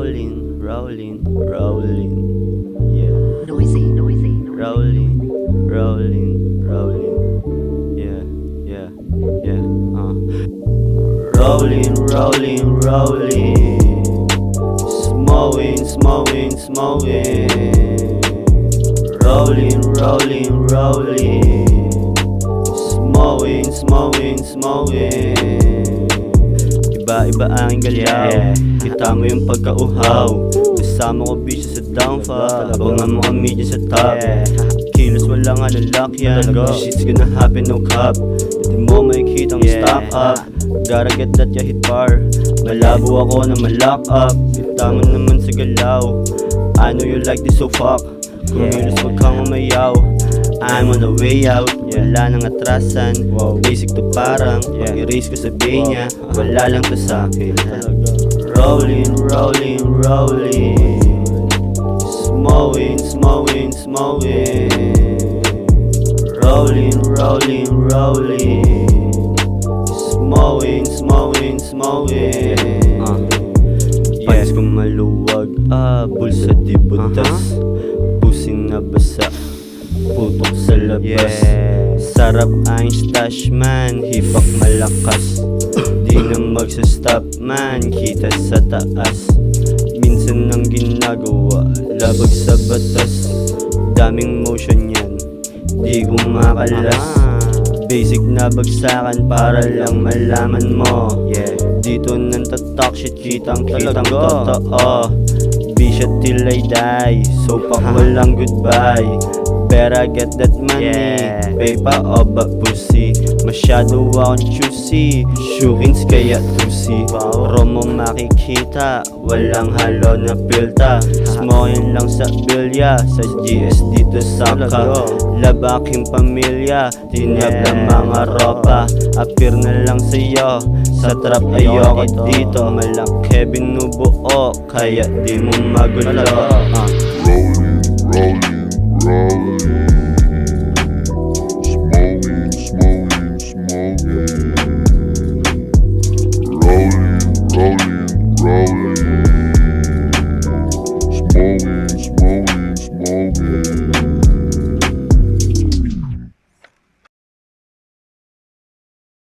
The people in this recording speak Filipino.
Rolling, rolling, rolling. Yeah. Noisy. Rolling, rolling, rolling. Yeah, yeah, yeah. Rolling, rolling, rolling. Smoking, smoking, smoking. Rolling, rolling, rolling. Smoking, smoking, smoking. Iba-iba ang galaw. Kita mo yung pagkauhaw. Kasama ko bisyo sa downfall. Abangan mo kami dyan sa top. Kilos wala nga lalakyan. Shit's gonna happen, no cap. Hindi mo makikita ang stock up. Gotta get that ya hit bar. Malabo ako na ma-lock up. Kita mo naman sa galaw. I know you like this, so fuck. Kumilos wag kang umayaw. I'm on the way out. Wala nang atrasan. Basic to parang pag-erase ko sabihin niya, wala lang to sa'kin. Rolling, rolling, rolling. Smoking, smoking, smoking. Rolling, rolling, rolling. Smoking, smoking, smoking. Pants ko maluwag, bulsa di butas. Pusing na basa, putok sa labas. Sarap ang stash man, hipak malakas. Di na magsastop man, kita sa taas. Minsan nang ginagawa, labag sa batas. Daming motion yan, di ko makalas. Basic na bagsakan para lang malaman mo. Dito nang tatak shit, kitang-kitang totoo. Bisya till I die, so pak walang goodbye. Better get that money, paper o ba pussy. Masyado akong choosy, shookins kaya tusi. Romo makikita, walang halo na pilta. Smokin lang sa bilya, sa GS dito saka. Labaking pamilya, tinab lang mga ropa. Appear na lang sa'yo, sa trap ayoko dito. Malaki binubuo, kaya di mo magulo.